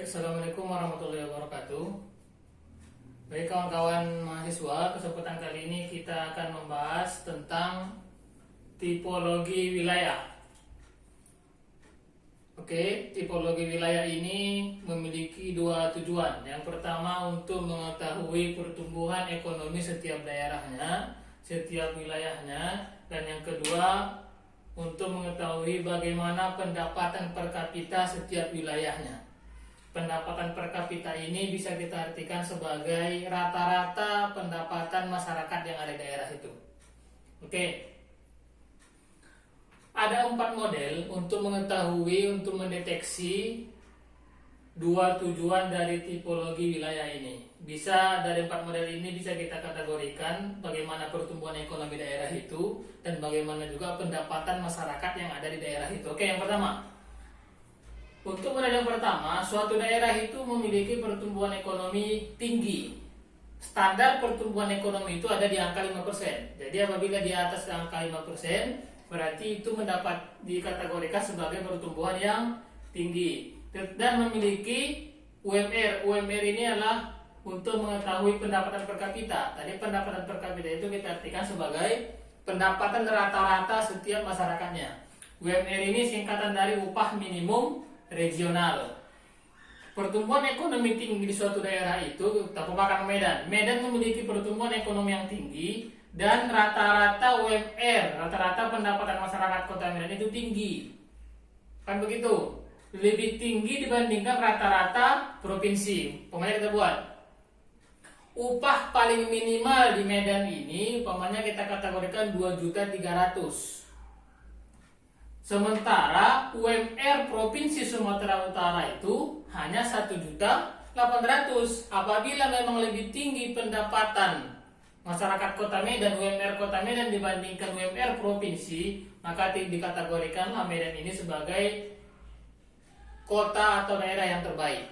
Assalamualaikum warahmatullahi wabarakatuh. Baik kawan-kawan mahasiswa, kesempatan kali ini kita akan membahas tentang tipologi wilayah. Oke, tipologi wilayah ini memiliki dua tujuan. Yang pertama untuk mengetahui pertumbuhan ekonomi setiap daerahnya, setiap wilayahnya, dan yang kedua untuk mengetahui bagaimana pendapatan per kapita setiap wilayahnya. Pendapatan per kapita ini bisa kita artikan sebagai rata-rata pendapatan masyarakat yang ada di daerah itu. Oke. Ada 4 model untuk mengetahui, untuk mendeteksi dua tujuan dari tipologi wilayah ini. Bisa dari 4 model ini bisa kita kategorikan bagaimana pertumbuhan ekonomi daerah itu dan bagaimana juga pendapatan masyarakat yang ada di daerah itu. Oke, yang pertama. Untuk model yang pertama, suatu daerah itu memiliki pertumbuhan ekonomi tinggi. Standar pertumbuhan ekonomi itu ada di angka 5%. Jadi apabila di atas angka 5%, berarti itu mendapat dikategorikan sebagai pertumbuhan yang tinggi. Dan memiliki UMR. UMR ini adalah untuk mengetahui pendapatan per kapita. Tadi pendapatan per kapita itu kita artikan sebagai pendapatan rata-rata setiap masyarakatnya. UMR ini singkatan dari upah minimum regional. Pertumbuhan ekonomi tinggi di suatu daerah itu, kita pakai Medan. Medan memiliki pertumbuhan ekonomi yang tinggi dan rata-rata UMR, rata-rata pendapatan masyarakat kota Medan itu tinggi. Kan begitu? Lebih tinggi dibandingkan rata-rata provinsi. Pokoknya kita buat upah paling minimal di Medan ini, umpamanya kita kategorikan 2.300.000. Sementara UMR Provinsi Sumatera Utara itu hanya 1.800.000. Apabila memang lebih tinggi pendapatan masyarakat Kota Medan, UMR Kota Medan dibandingkan UMR Provinsi, maka dikategorikanlah Medan ini sebagai kota atau daerah yang terbaik.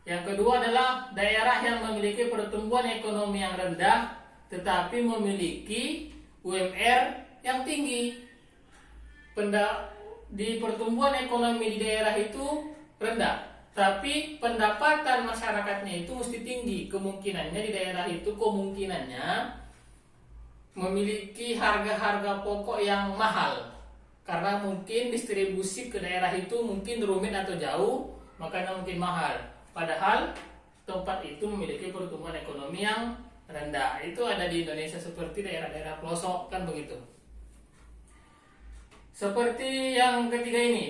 Yang kedua adalah daerah yang memiliki pertumbuhan ekonomi yang rendah tetapi memiliki UMR yang tinggi. Di pertumbuhan ekonomi di daerah itu rendah, tapi pendapatan masyarakatnya itu mesti tinggi. Kemungkinannya di daerah itu memiliki harga-harga pokok yang mahal, karena mungkin distribusi ke daerah itu mungkin rumit atau jauh, makanya mungkin mahal. Padahal tempat itu memiliki pertumbuhan ekonomi yang rendah. Itu ada di Indonesia seperti daerah-daerah pelosok, kan begitu. Seperti yang ketiga ini,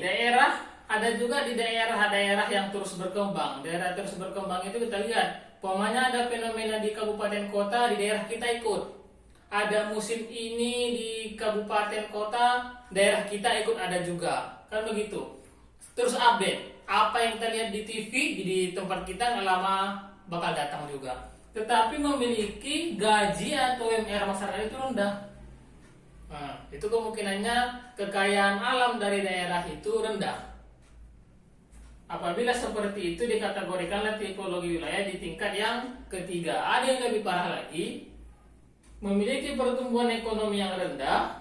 ada juga di daerah-daerah yang terus berkembang. Daerah terus berkembang itu kita lihat, umpamanya ada fenomena di kabupaten kota, di daerah kita ikut. Ada musim ini di kabupaten kota, daerah kita ikut ada juga. Kan begitu. Terus update, apa yang kita lihat di TV, di tempat kita nggak lama bakal datang juga. Tetapi memiliki gaji atau UMR masyarakat itu rendah. Nah, itu kemungkinannya kekayaan alam dari daerah itu rendah. Apabila seperti itu dikategorikanlah tipologi wilayah di tingkat yang ketiga. Ada yang lebih parah lagi, memiliki pertumbuhan ekonomi yang rendah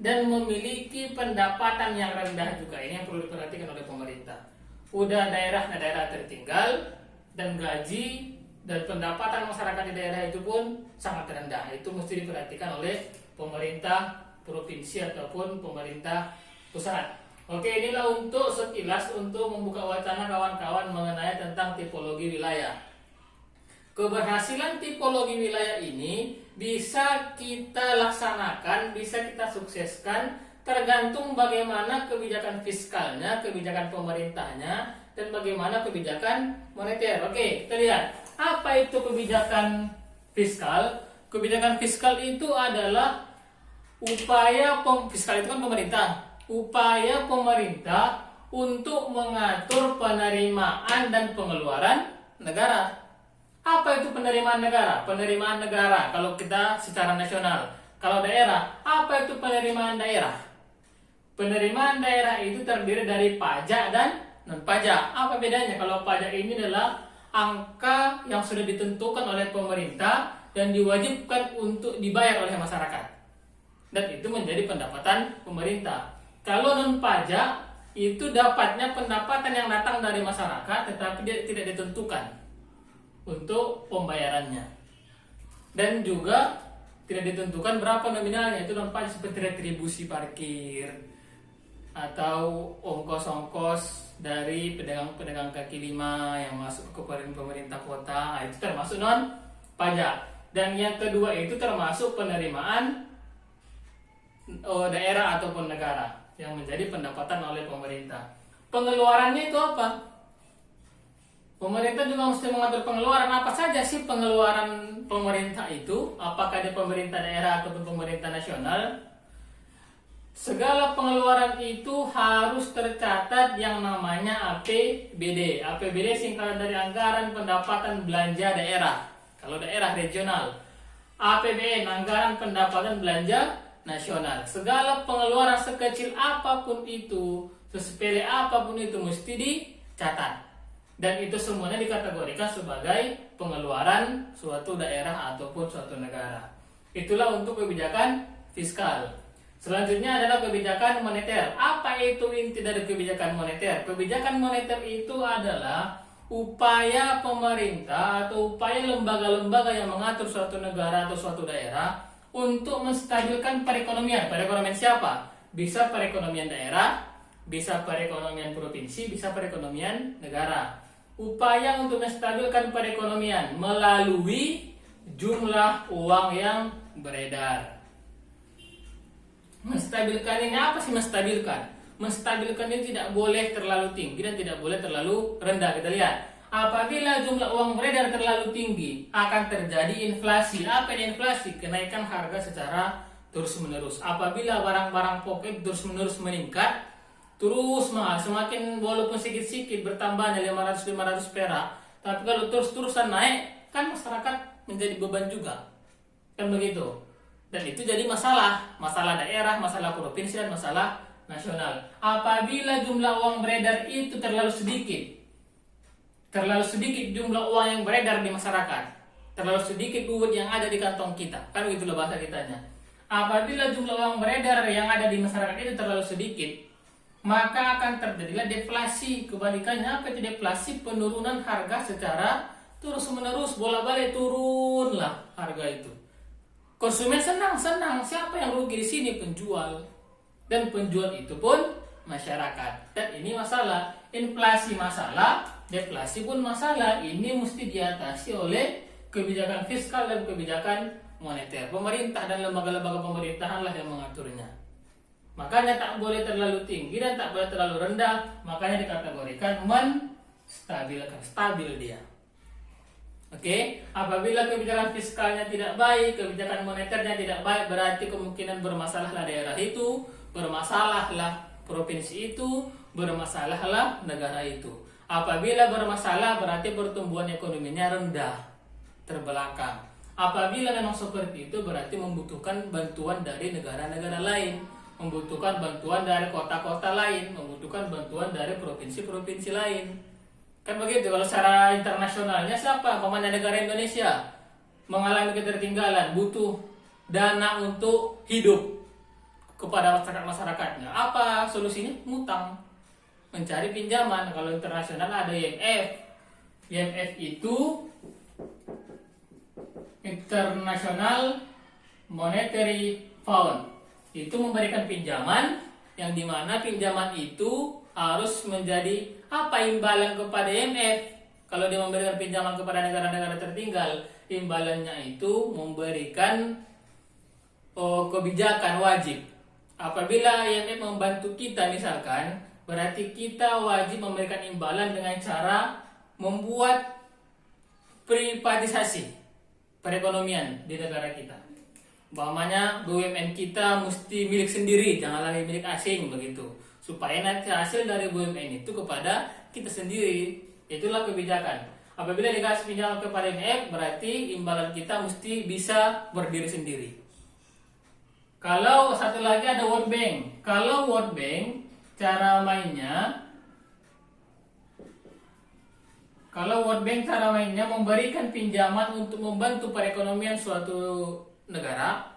dan memiliki pendapatan yang rendah juga. Ini yang perlu diperhatikan oleh pemerintah. Udah daerah tertinggal dan gaji dan pendapatan masyarakat di daerah itu pun sangat rendah. Itu mesti diperhatikan oleh pemerintah provinsi ataupun pemerintah pusat. Oke, inilah untuk sekilas untuk membuka wacana kawan-kawan mengenai tentang tipologi wilayah. Keberhasilan tipologi wilayah ini bisa kita laksanakan, bisa kita sukseskan tergantung bagaimana kebijakan fiskalnya, kebijakan pemerintahnya, dan bagaimana kebijakan moneter. Oke, kita lihat apa itu kebijakan fiskal. Kebijakan fiskal itu adalah fiskal itu kan pemerintah. Upaya pemerintah untuk mengatur penerimaan dan pengeluaran negara. Apa itu penerimaan negara? Penerimaan negara kalau kita secara nasional. Kalau daerah, apa itu penerimaan daerah? Penerimaan daerah itu terdiri dari pajak dan non-pajak. Apa bedanya? Kalau pajak ini adalah angka yang sudah ditentukan oleh pemerintah dan diwajibkan untuk dibayar oleh masyarakat. Dan itu menjadi pendapatan pemerintah. Kalau non pajak itu dapatnya pendapatan yang datang dari masyarakat, tetapi dia tidak ditentukan untuk pembayarannya. Dan juga tidak ditentukan berapa nominalnya, itu dampaknya seperti retribusi parkir atau ongkos-ongkos dari pedagang-pedagang kaki lima yang masuk ke pemerintah kota, itu termasuk non pajak. Dan yang kedua itu termasuk penerimaan daerah ataupun negara yang menjadi pendapatan oleh pemerintah. Pengeluarannya itu apa? Pemerintah juga mesti mengatur pengeluaran. Apa saja sih pengeluaran pemerintah itu? Apakah di pemerintah daerah ataupun pemerintah nasional? Segala pengeluaran itu harus tercatat yang namanya APBD. APBD singkatan dari Anggaran Pendapatan Belanja Daerah. Kalau daerah regional. APBN, Anggaran Pendapatan Belanja Nasional. Segala pengeluaran sekecil apapun itu, sesepele apapun itu mesti dicatat. Dan itu semuanya dikategorikan sebagai pengeluaran suatu daerah ataupun suatu negara. Itulah untuk kebijakan fiskal. Selanjutnya adalah kebijakan moneter. Apa itu inti dari kebijakan moneter? Kebijakan moneter itu adalah upaya pemerintah atau upaya lembaga-lembaga yang mengatur suatu negara atau suatu daerah untuk menstabilkan perekonomian. Perekonomian siapa? Bisa perekonomian daerah, bisa perekonomian provinsi, bisa perekonomian negara. Upaya untuk menstabilkan perekonomian melalui jumlah uang yang beredar. Menstabilkan ini apa sih menstabilkan? Menstabilkan ini tidak boleh terlalu tinggi dan tidak boleh terlalu rendah. Kita lihat. Apabila jumlah uang beredar terlalu tinggi, akan terjadi inflasi. Apa yang inflasi? Kenaikan harga secara terus-menerus. Apabila barang-barang pokok terus-menerus meningkat, terus mahal, semakin walaupun sedikit-sedikit bertambahnya 500 perak, tapi kalau terus-terusan naik, kan masyarakat menjadi beban juga. Kan begitu. Dan itu jadi masalah daerah, masalah provinsi, dan masalah nasional. Apabila jumlah uang beredar itu terlalu sedikit jumlah uang yang beredar di masyarakat, terlalu sedikit duit yang ada di kantong kita, kan itulah bahasa kitanya. Apabila jumlah uang beredar yang ada di masyarakat itu terlalu sedikit, maka akan terjadilah deflasi. Kebalikannya apa itu deflasi? Penurunan harga secara terus-menerus, bola-balik turunlah harga itu. Konsumen senang, siapa yang rugi di sini? Penjual. Dan penjual itu pun masyarakat. Dan ini masalah. Inflasi masalah, deflasi pun masalah. Ini mesti diatasi oleh kebijakan fiskal dan kebijakan moneter. Pemerintah dan lembaga-lembaga pemerintahanlah yang mengaturnya. Makanya tak boleh terlalu tinggi dan tak boleh terlalu rendah. Makanya dikategorikan stabil dia. Oke, apabila kebijakan fiskalnya tidak baik, kebijakan moneternya tidak baik, berarti kemungkinan bermasalahlah daerah itu, bermasalahlah provinsi itu, bermasalahlah negara itu. Apabila bermasalah, berarti pertumbuhan ekonominya rendah, terbelakang. Apabila memang seperti itu, berarti membutuhkan bantuan dari negara-negara lain, membutuhkan bantuan dari kota-kota lain, membutuhkan bantuan dari provinsi-provinsi lain. Kan begitu. Kalau secara internasionalnya siapa? Pamannya negara Indonesia mengalami ketertinggalan, butuh dana untuk hidup kepada masyarakatnya. Apa solusinya? Ngutang, mencari pinjaman. Kalau internasional ada IMF. IMF itu International Monetary Fund. Itu memberikan pinjaman yang dimana pinjaman itu harus menjadi apa imbalan kepada IMF. Kalau dia memberikan pinjaman kepada negara-negara tertinggal, imbalannya itu memberikan kebijakan wajib. Apabila IMF membantu kita misalkan, berarti kita wajib memberikan imbalan dengan cara membuat privatisasi perekonomian di negara kita. Umpamanya BUMN kita mesti milik sendiri, jangan lagi milik asing begitu. Supaya nanti hasil dari BUMN itu kepada kita sendiri. Itulah kebijakan. Apabila dikasih pinjaman kepada IMF, berarti imbalan kita mesti bisa berdiri sendiri. Kalau satu lagi ada World Bank. Kalau World Bank, cara mainnya memberikan pinjaman untuk membantu perekonomian suatu negara,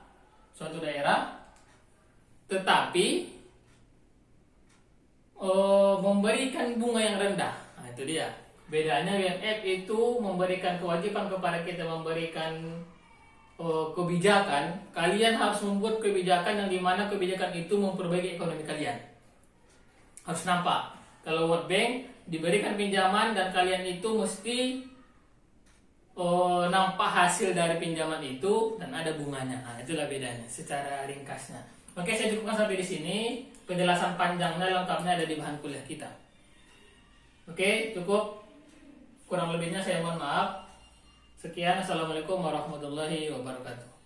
suatu daerah, tetapi memberikan bunga yang rendah. Nah, itu dia. Bedanya WMF itu memberikan kewajiban kepada kita memberikan kebijakan. Kalian harus membuat kebijakan yang dimana kebijakan itu memperbaiki ekonomi kalian. Harus nampak. Kalau World Bank diberikan pinjaman dan kalian itu mesti nampak hasil dari pinjaman itu dan ada bunganya. Nah, itulah bedanya secara ringkasnya. Oke, saya cukupkan sampai di sini. Penjelasan panjangnya lengkapnya ada di bahan kuliah kita. Oke, cukup. Kurang lebihnya saya mohon maaf. Sekian, assalamualaikum warahmatullahi wabarakatuh.